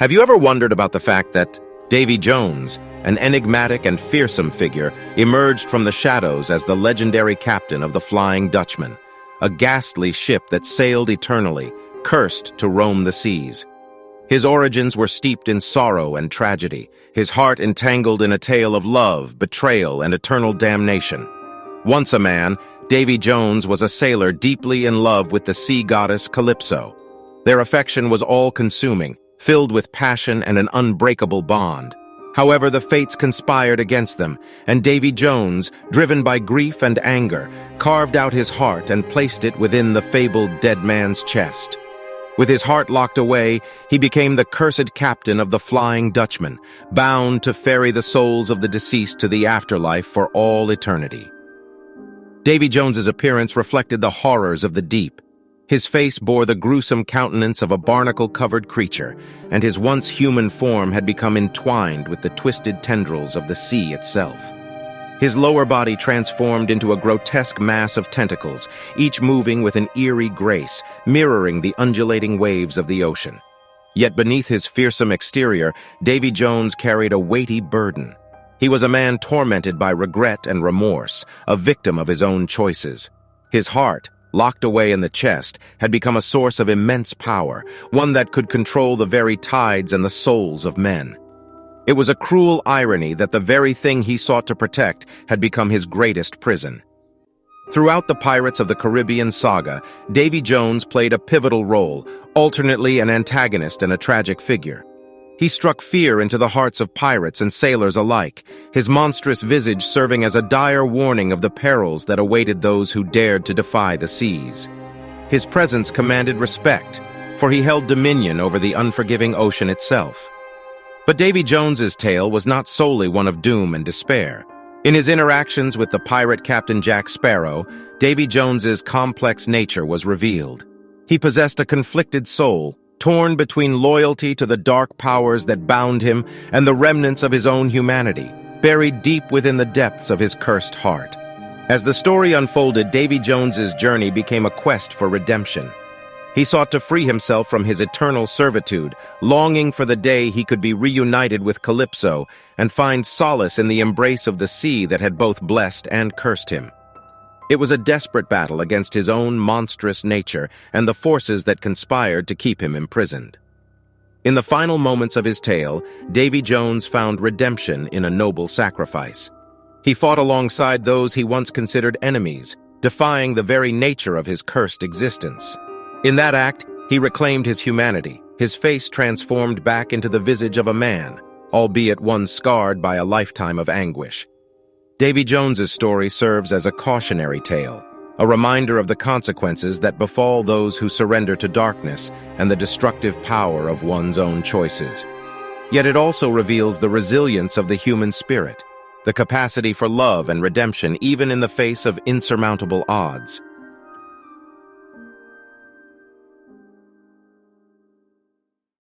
Have you ever wondered about the fact that Davy Jones, an enigmatic and fearsome figure, emerged from the shadows as the legendary captain of the Flying Dutchman, a ghastly ship that sailed eternally, cursed to roam the seas? His origins were steeped in sorrow and tragedy, his heart entangled in a tale of love, betrayal, and eternal damnation. Once a man, Davy Jones was a sailor deeply in love with the sea goddess Calypso. Their affection was all-consuming, filled with passion and an unbreakable bond. However, the fates conspired against them, and Davy Jones, driven by grief and anger, carved out his heart and placed it within the fabled dead man's chest. With his heart locked away, he became the cursed captain of the Flying Dutchman, bound to ferry the souls of the deceased to the afterlife for all eternity. Davy Jones's appearance reflected the horrors of the deep. His face bore the gruesome countenance of a barnacle-covered creature, and his once human form had become entwined with the twisted tendrils of the sea itself. His lower body transformed into a grotesque mass of tentacles, each moving with an eerie grace, mirroring the undulating waves of the ocean. Yet beneath his fearsome exterior, Davy Jones carried a weighty burden. He was a man tormented by regret and remorse, a victim of his own choices. His heart, locked away in the chest, had become a source of immense power, one that could control the very tides and the souls of men. It was a cruel irony that the very thing he sought to protect had become his greatest prison. Throughout the Pirates of the Caribbean saga, Davy Jones played a pivotal role, alternately an antagonist and a tragic figure. He struck fear into the hearts of pirates and sailors alike, his monstrous visage serving as a dire warning of the perils that awaited those who dared to defy the seas. His presence commanded respect, for he held dominion over the unforgiving ocean itself. But Davy Jones's tale was not solely one of doom and despair. In his interactions with the pirate Captain Jack Sparrow, Davy Jones's complex nature was revealed. He possessed a conflicted soul, torn between loyalty to the dark powers that bound him and the remnants of his own humanity, buried deep within the depths of his cursed heart. As the story unfolded, Davy Jones's journey became a quest for redemption. He sought to free himself from his eternal servitude, longing for the day he could be reunited with Calypso and find solace in the embrace of the sea that had both blessed and cursed him. It was a desperate battle against his own monstrous nature and the forces that conspired to keep him imprisoned. In the final moments of his tale, Davy Jones found redemption in a noble sacrifice. He fought alongside those he once considered enemies, defying the very nature of his cursed existence. In that act, he reclaimed his humanity, his face transformed back into the visage of a man, albeit one scarred by a lifetime of anguish. Davy Jones's story serves as a cautionary tale, a reminder of the consequences that befall those who surrender to darkness and the destructive power of one's own choices. Yet it also reveals the resilience of the human spirit, the capacity for love and redemption even in the face of insurmountable odds.